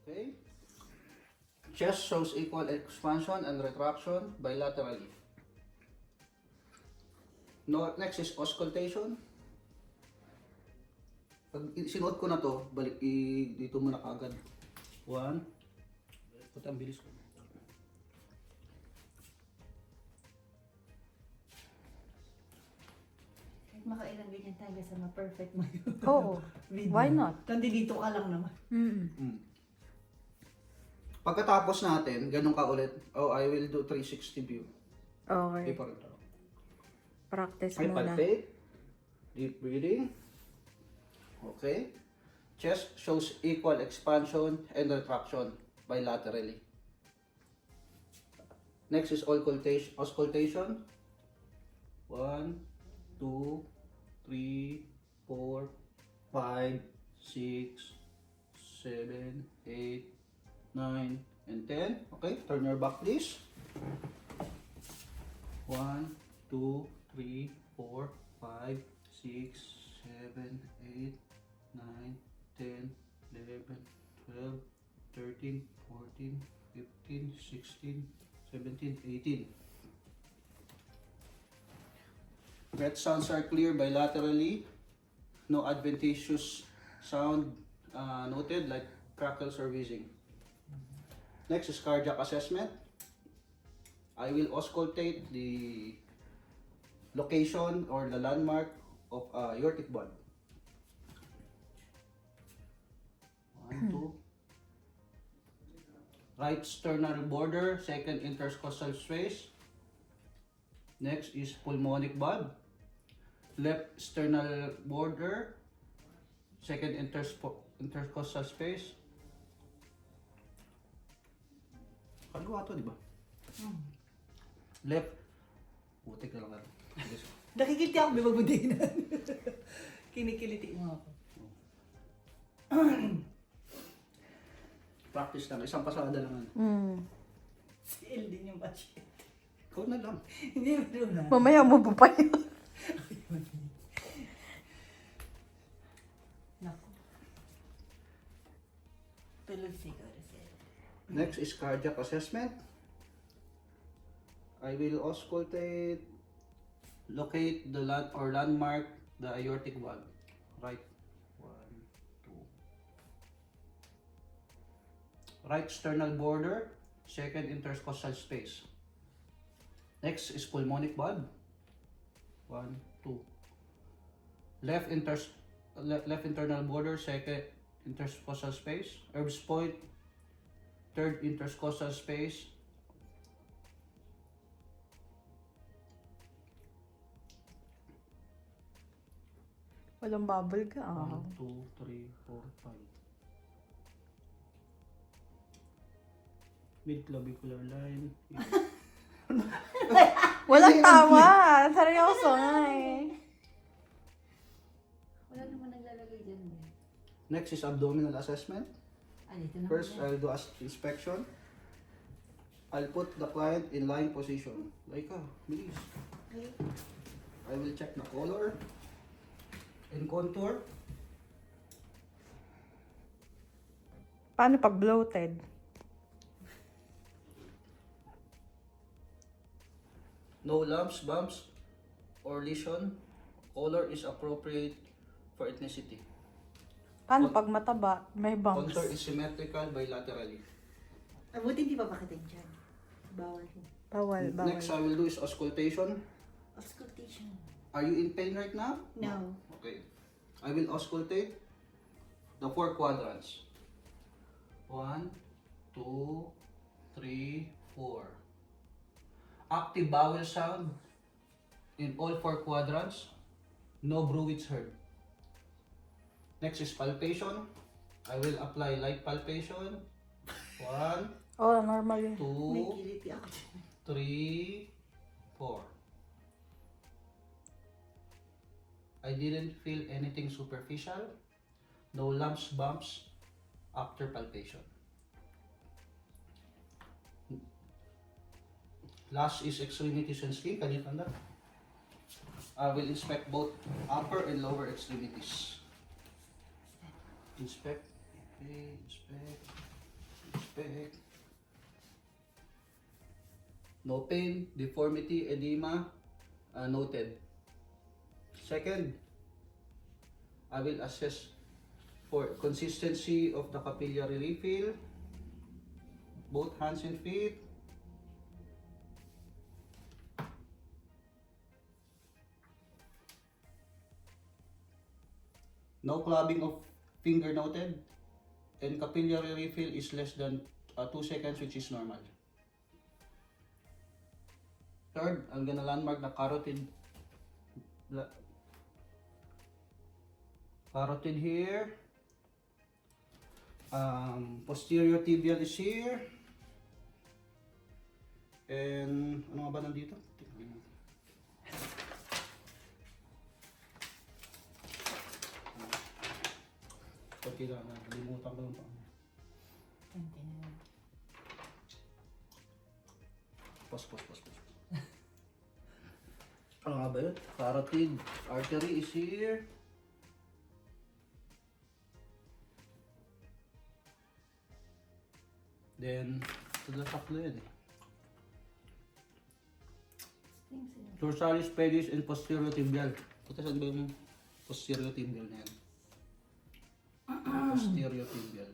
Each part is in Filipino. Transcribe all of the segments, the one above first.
Okay. Chest shows equal expansion and retraction bilaterally. No, next is auscultation. Pag sinuot ko na to, dito muna kagad. 1. Puti ang bilis ko. Makailang ganyan tayo sa ma-perfect mo yun. Oo. Video. Why not? Kandi dito ka lang naman. Pagkatapos natin, ganun ka ulit. Oh, I will do 360 view. Okay. Paper ito. Practice I muna. palpate. Deep breathing. Okay. Chest shows equal expansion and retraction bilaterally. Next is auscultation. 1, 2, 3, 4, 5, 6, 7, 8, 9, and 10. Okay, turn your back please. 1, 2, 3, 4, 5, 6, 7, 8, 9, 10, 11, 12, 13, 14, 15, 16, 17, 18. Breath sounds are clear bilaterally. No adventitious sound noted like crackles or wheezing. Next is cardiac assessment. I will auscultate the location or the landmark of aortic valve. 1, 2. Right sternal border, second intercostal space. Next is pulmonic valve. Left sternal border, second intercostal space. Kagawa to, di ba? Left. Putik na lang natin. Nakikita ako, bibag mo din. Kinikiliti mo ako. Practice lang. Isang pasada lang. Si El din yung batch. Ikaw na lang. Hindi mo na. Mamaya mo pa yun. Naku. Tulog siguro siya. Next is cardiac assessment. I will auscultate, locate the landmark, the aortic valve. Right. 1, 2. Right sternal border, second intercostal space. Next is pulmonic valve. 1, 2. Left internal border, second intercostal space. Herb's point, third intercostal space. Walang bubble ka. 1, 2, 3, 4, 5. Mid-clavicular line. Walang tama. Seryoso nga eh. Wala naman naglalagay dyan. Next is abdominal assessment. Dito naman. First, I'll do inspection. I'll put the client in lying position. Like bilis. Okay. I will check the color and contour. Paano pag bloated? No lumps, bumps, or lesion. Color is appropriate for ethnicity. Paano pag mataba? May bumps. Contour is symmetrical bilaterally. Buti hindi pa pakitin dyan. Bawal yun. Bawal. Next I will do is auscultation. Auscultation. Are you in pain right now? No. Okay. I will auscultate the 4 quadrants. 1, 2, 3, 4. Active vowel sound in all 4 quadrants. No bruits heard. Next is palpation. I will apply light palpation. 1, Oh, normal yun. 2, May kiliti ako dyan. 3, 4. I didn't feel anything superficial. No lumps, bumps after palpation. Last is extremities and skin. Can you tanda? I will inspect both upper and lower extremities. Inspect. Okay, inspect. Inspect. No pain, deformity, edema, noted. Second, I will assess for consistency of the capillary refill, both hands and feet. No clubbing of finger noted, and capillary refill is less than 2 seconds, which is normal. Third, I'm gonna landmark the carotid here. Posterior tibial is here. And ano nga ba nandito? Okay lang, nalimutan ko lang pa. Pos. Ano nga ba yun? Carotid artery is here. Then, tatlo yun eh. Dorsalis pedis and posterior tibial. Puta saan ba yung posterior tibial na yan? Posterior tibial.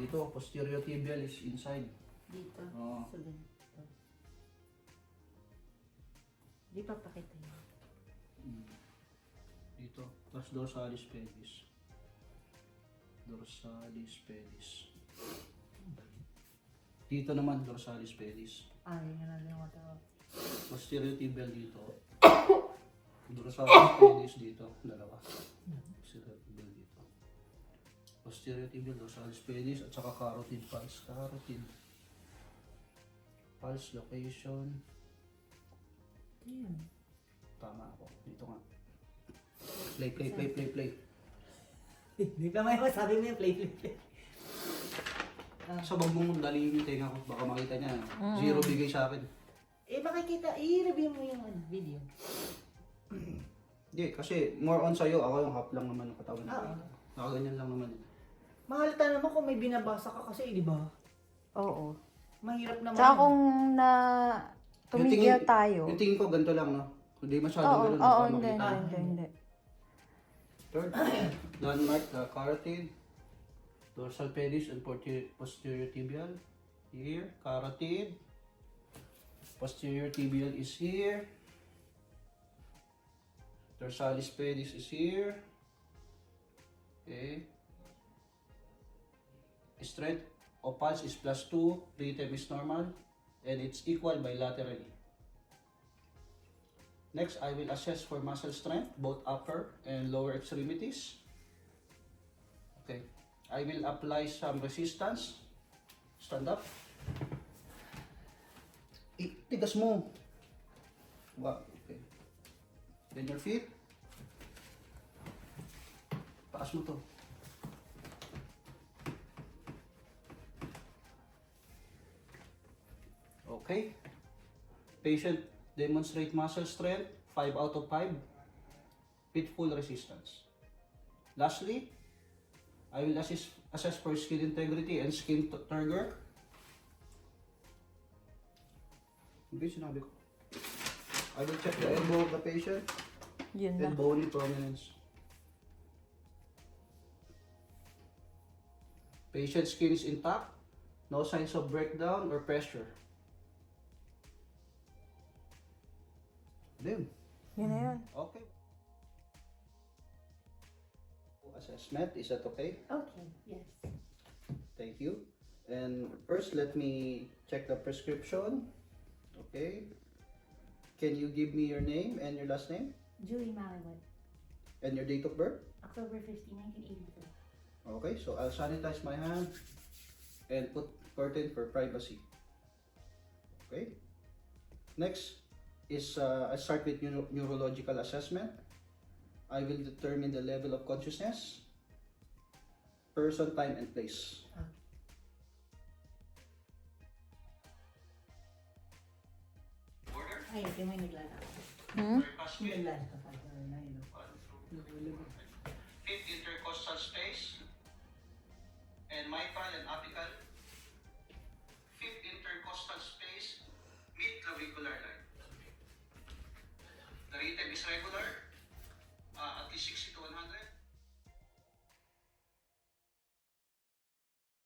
Dito, posterior tibial is inside. Dito. Oo. So, ganito. Di pa pakita yun. Dito, tapos dorsalis pedis. Dorsalis pedis. Dito naman, dorsalis pedis. Yun na lang yung matawag. Posterior tibial dito. Dorsalis pedis dito. Dalawa. Posterior tibial dito. Posterior tibial, dorsalis pedis, at saka carotid pulse. Carotid pulse location. Ayun. Tama ako. Dito nga. Play. Di pa may masabi mo yung play. Sabag mong lalim yung tenga ko. Baka makita niya. Zero bigay sa akin. Makikita, i-review mo yung video. Hindi, kasi more on sa'yo. Ako yung half lang naman ng katawan. Oo. Nakaganyan lang naman. Mahalata naman kung may binabasa ka kasi, di ba? Oo. Mahirap naman. Tsaka kung na Yung tumigil tingin- tayo. Yung tingin ko ganito lang, no? Hindi masyado Oo, ganun. oo, baka hindi. makita. Third, landmark the carotid, dorsal pedis and posterior tibial. Here, carotid. Posterior tibial is here. Dorsalis pedis is here. Okay. Strength of pulse is +2, rhythm is normal, and it's equal bilaterally. Next, I will assess for muscle strength, both upper and lower extremities. Okay. I will apply some resistance. Stand up. Tigas mo. Wow. Okay. Then your feet. Taas mo to. Okay. Patient demonstrate muscle strength, 5 out of 5, with full resistance. Lastly, I will assess for skin integrity and skin turgor. Hindi sinabi ko. I will check the elbow of the patient Yun na. and bony prominence. Patient skin is intact, no signs of breakdown or pressure. Then, Yun na yun. okay. Assessment, is that okay? Okay, yes. Thank you. And first, let me check the prescription. Okay. Can you give me your name and your last name? Julie Maliwan, And your date of birth? October 15, 1982. Okay, so I'll sanitize my hand and put curtain for privacy. Okay. Next is I start with neurological assessment. I will determine the level of consciousness, person, time, and place. Ay, ito may naglalakad. Hmm? May naglalakad. Fifth intercostal space, and mitral and apical. Fifth intercostal space, mid-clavicular line. The rhythm is regular, at least 60 to 100.